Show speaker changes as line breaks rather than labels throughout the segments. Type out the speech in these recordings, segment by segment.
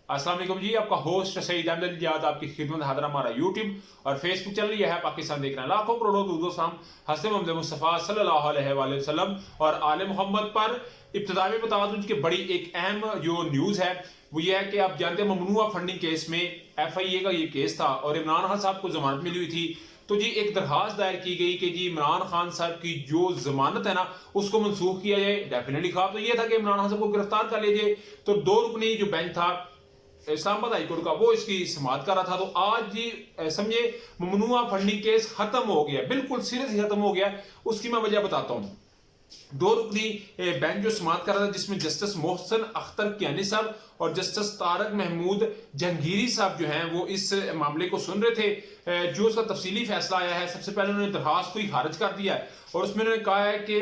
अस्सलाम वालेकुम जी, आपका होस्ट सईद अहमद इजाद आपकी खिदमत हाजिर। हमारा यूट्यूब और फेसबुक चैनल यह है पाकिस्तान देख रहे हैं लाखों करोड़ों दूर साम हसन मोहम्मद मुस्तफ़ा सल्लल्लाहु अलैहि वसल्लम और आले मोहम्मद पर। इब्तिदा में बता दूं कि बड़ी एक अहम जो न्यूज़ है वो ये है कि आप जानते हैं ममनुआ फंडिंग केस में FIA का ये केस था और इमरान खान साहब को जमानत मिली हुई थी। तो जी एक दरखास्त दायर की गई कि जी इमरान खान साहब की जो जमानत है ना उसको मनसूख किया जाए। डेफिनेटली ख्वाब तो ये था कि इमरान खान साहब को गिरफ्तार कर लिया जाए। तो 2 रुकनी जो बेंच था इस्लामाबाद हाईकोर्ट का वो इसकी समाअत कर रहा था। तो आज जी समझे ममनुआ फंडिंग केस खत्म हो गया, बिल्कुल सीरियसली खत्म हो गया। उसकी मैं वजह बताता हूँ। 2 रुकनी बेंच जो समाअत कर रहा था जिसमें जस्टिस मोहसिन अख्तर कियानी साहब और जस्टिस तारक महमूद जहांगीरी साहब जो हैं वो इस मामले को सुन रहे थे। जो उसका तफसीली फैसला आया है, सबसे पहले उन्होंने दरखास्त को ही खारिज कर दिया है और उसमें उन्होंने कहा है कि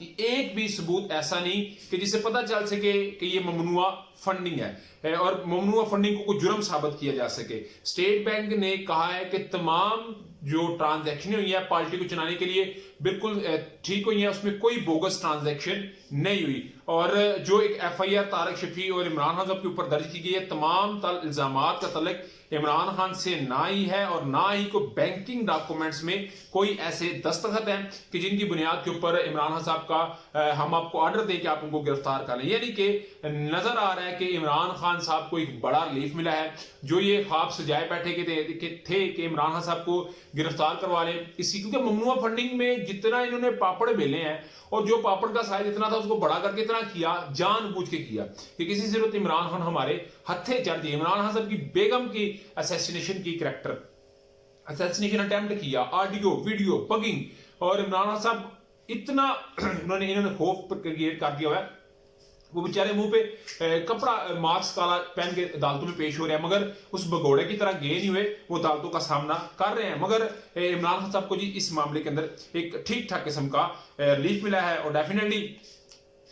एक भी सबूत ऐसा नहीं कि जिससे पता चल सके कि ये ममनुआ फंडिंग है और ममनुआ फंडिंग को कोई जुर्म साबित किया जा सके। स्टेट बैंक ने कहा है कि तमाम जो ट्रांजैक्शन हुई है पार्टी को चलाने के लिए बिल्कुल ठीक हुई है, उसमें कोई बोगस ट्रांजैक्शन नहीं हुई। और जो एक FIR तारक शफी और इमरान खान साहब के ऊपर दर्ज की गई है, तमाम इल्जामात का तल्लुक इमरान खान से ना ही है और ना ही को बैंकिंग डॉक्यूमेंट्स में कोई ऐसे दस्तखत हैं कि जिनकी बुनियाद के ऊपर इमरान खान साहब का हम आपको ऑर्डर दें कि आप उनको गिरफ्तार कर लें। यानी कि नजर आ रहा है कि इमरान खान साहब को एक बड़ा रिलीफ मिला है। जो ये ख्वाब सजाए बैठे के थे कि इमरान खान साहब को गिरफ्तार करवा लें इसी, क्योंकि ममनुआ फंडिंग में जितना इन्होंने पापड़ बेले हैं और जो पापड़ का साइज इतना था उसको बड़ा करके इतना किया, जानबूझ के किया कि किसी जरूरत इमरान खान हमारे हत्थे चढ़ जाए। इमरान खान साहब की बेगम की असैसिनेशन की करैक्टर असैसिनेशन अटेम्प्ट किया, ऑडियो वीडियो पगिंग, और इमरान खान साहब इतना इन्होंने खौफ क्रिएट कर दिया हुआ है। वो बेचारे मुंह पे कपड़ा मास्क काला पहन के अदालतों में पेश हो रहे हैं, मगर उस भगोड़े की तरह गे नहीं हुए, वो अदालतों का सामना कर रहे हैं। मगर इमरान खान साहब को जी इस मामले के अंदर एक ठीक ठाक किस्म का रिलीफ मिला है और डेफिनेटली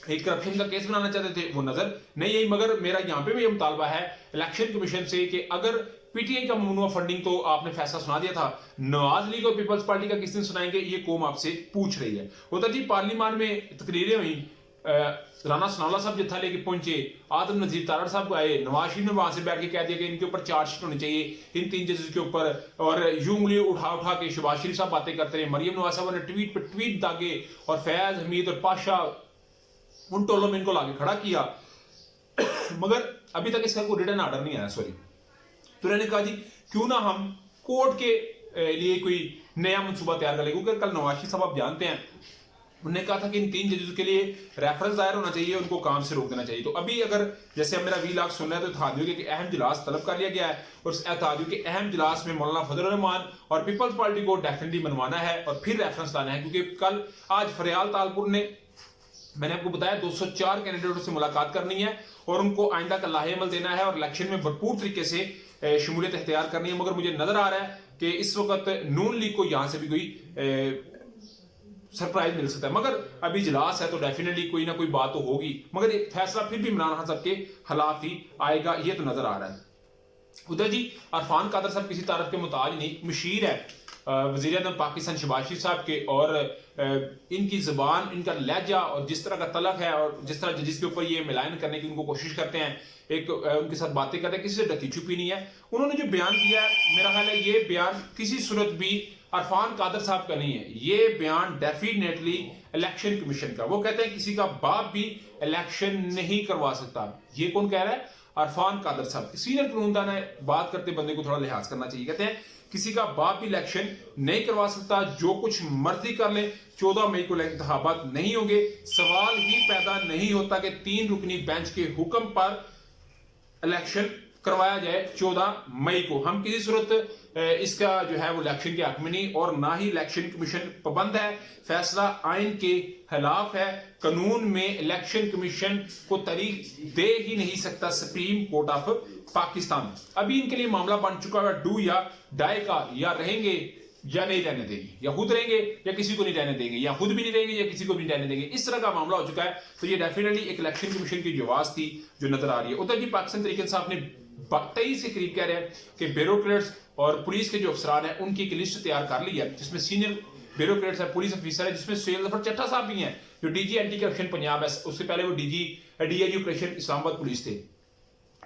एक करप्शन का केस बनाना चाहते थे वो नजर नहीं आई। मगर मेरा यहाँ पे भी ये मुतालबा है इलेक्शन कमीशन से कि अगर PTI का ममनुआ फंडिंग तो आपने फैसला सुना दिया था, नवाज लीग और पीपल्स पार्टी का किस दिन सुनाएंगे, ये कौम आपसे पूछ रही है। होता जी पार्लियामान में तकरीरें हुई, राना सनाउल्लाह साहब जत्था लेके पहुंचे, आदम नजीर तारड़ साहब आए, नवाज शरीफ ने वहां से बैठ के कह दिया कि इनके ऊपर चार्जशीट होनी चाहिए इन 3 जजेस के ऊपर, और यूं उंगली उठा उठा के शहबाज शरीफ साहब बातें करते रहे। मरियम नवाज साहब ने ट्वीट पे ट्वीट दागे और फैज हमीद और पाशा उन टोलों में इनको लाके खड़ा किया मगर अभी तक इसका कोई रिटर्न ऑर्डर नहीं आया। सॉरी, तो उन्होंने कहा जी क्यों ना हम कोर्ट के लिए कोई नया मनसूबा तैयार कर ले, क्योंकि कल नवाज शरीफ साहब आप जानते हैं उन्होंने कहा था कि इन 3 जजेस के लिए रेफरेंस दायर होना चाहिए, उनको काम से रोक देना चाहिए। तो अभी अगर जैसे अब मेरा 20 लाख सुन रहा है तो इत्तेहादियों के अहम इजलास तलब कर लिया गया है और उस इत्तेहादियों के अहम इजलास में मौलाना फजल रहमान और पीपल्स पार्टी को डेफिनेटली मनवाना है और फिर रेफरेंस लाना है। क्योंकि कल आज फरियाल तालपुर ने, मैंने आपको बताया 204 कैंडिडेटों से मुलाकात करनी है और उनको आइंदा का लाहेअमल देना है और इलेक्शन में भरपूर तरीके से शमूलियत इख्तियार करनी है। मगर मुझे नजर आ रहा है कि इस वक्त नून लीग को यहां से भी कोई सरप्राइज मिल सकता है। मगर अभी इजलास है तो डेफिनेटली कोई ना कोई बात तो होगी, मगर एक फैसला फिर भी इमरान खान साहब के खिलाफ ही आएगा, ये तो नजर आ रहा है। उधर जी अरफान कादर साहब किसी तारफ के मुताज नहीं, मशीर है वज़ीर आज़म पाकिस्तान शहबाज शरीफ साहब के, और इनकी ज़बान, इनका लहजा और जिस तरह का तलक है और जिस तरह जिसके ऊपर ये मिलान करने की उनको कोशिश करते हैं, एक उनके साथ बातें करते हैं, किसी से ढकी छुपी नहीं है। उन्होंने जो बयान किया है मेरा ख्याल है ये बयान किसी सूरत भी अरफान कादर साहब का नहीं है, ये बयान डेफिनेटली इलेक्शन कमीशन का। वो कहते हैं किसी का बाप भी इलेक्शन नहीं करवा सकता। ये कौन कह रहा है? अरफान कादर साहब। सीनियर कानूनदान है, बात करते बंदे को थोड़ा लिहाज करना चाहिए। कहते हैं किसी का बाप भी इलेक्शन नहीं करवा सकता, जो कुछ मर्जी कर ले, 14 मई को इंतखाबात नहीं होंगे। सवाल ही पैदा नहीं होता कि 3 रुकनी बेंच के हुक्म पर इलेक्शन करवाया जाए 14 मई को। हम किसी सूरत इसका जो है वो इलेक्शन के हक में नहीं, और ना ही इलेक्शन कमीशन पाबंद है, फैसला आइन के खिलाफ है। कानून में इलेक्शन कमीशन को तारीख दे ही नहीं सकता सुप्रीम कोर्ट ऑफ पाकिस्तान। अभी इनके लिए मामला बन चुका है डू या डाई का, या रहेंगे या नहीं रहने देंगे, या खुद रहेंगे या किसी को नहीं रहने देंगे, या खुद भी नहीं रहेंगे या किसी को भी नहीं रहने देंगे, इस तरह का मामला हो चुका है। तो ये डेफिनेटली एक इलेक्शन कमीशन की जो आवाज थी जो नजर आ रही है। उधर जी पाकिस्तान तरीके साहब ने 23 से करीब कह रहे हैं कि ब्यूरोक्रेट्स और पुलिस के जो अफसरान हैं उनकी एक लिस्ट तैयार कर ली है, जिसमें सीनियर ब्यूरोक्रेट्स है, पुलिस ऑफिसर है, जिसमें सैयद जफर चट्टा साहब भी हैं जो DG एंटी करप्शन पंजाब है, उससे पहले वो DIG ऑपरेशन इस्लामाबाद पुलिस थे।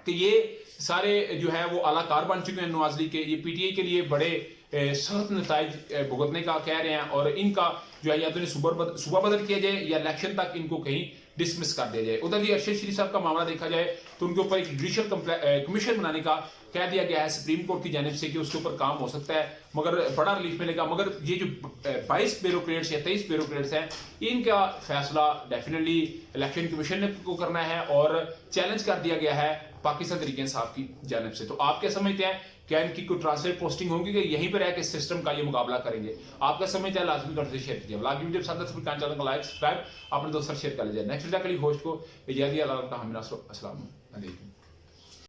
कि ये सारे जो है वो आलाकार बन चुके हैं नवाज लीग के, ये पीटीआई के लिए बड़े सख्त नताइज भुगतने का कह रहे हैं, और इनका जो है या तो सूबा बदल किया जाए या इलेक्शन तक इनको कहीं डिसमिस कर दिया जाए। उधर जी अरशद शरीफ साहब का मामला देखा जाए तो उनके ऊपर एक जुडिशियल कमीशन बनाने का कह दिया गया है सुप्रीम कोर्ट की जानिब से कि उसके ऊपर काम हो सकता है, मगर बड़ा रिलीफ मिलेगा। मगर ये जो 22 ब्यूरोक्रेट्स या 23 ब्यूरोक्रेट्स हैं, इनका फैसला डेफिनेटली इलेक्शन कमीशन को करना है और चैलेंज कर दिया गया है पाकिस्तान तरीके इंसाफ की जानिब से। तो आप क्या समझते हैं, क्या इनकी कोई ट्रांसफर पोस्टिंग होगी कि यहीं पर रह के सिस्टम का ये मुकाबला करेंगे? आपका समझते हैं लाजमी तौर से शेयर कीजिए। व्लॉग वीडियो साथ चैनल को लाइक सब्सक्राइब अपने दोस्तों शेयर कर लीजिए। नेक्स्ट वीडियो के लिए होस्ट को इजाज़त, अल्लाह का हम अस्सलाम वालेकुम।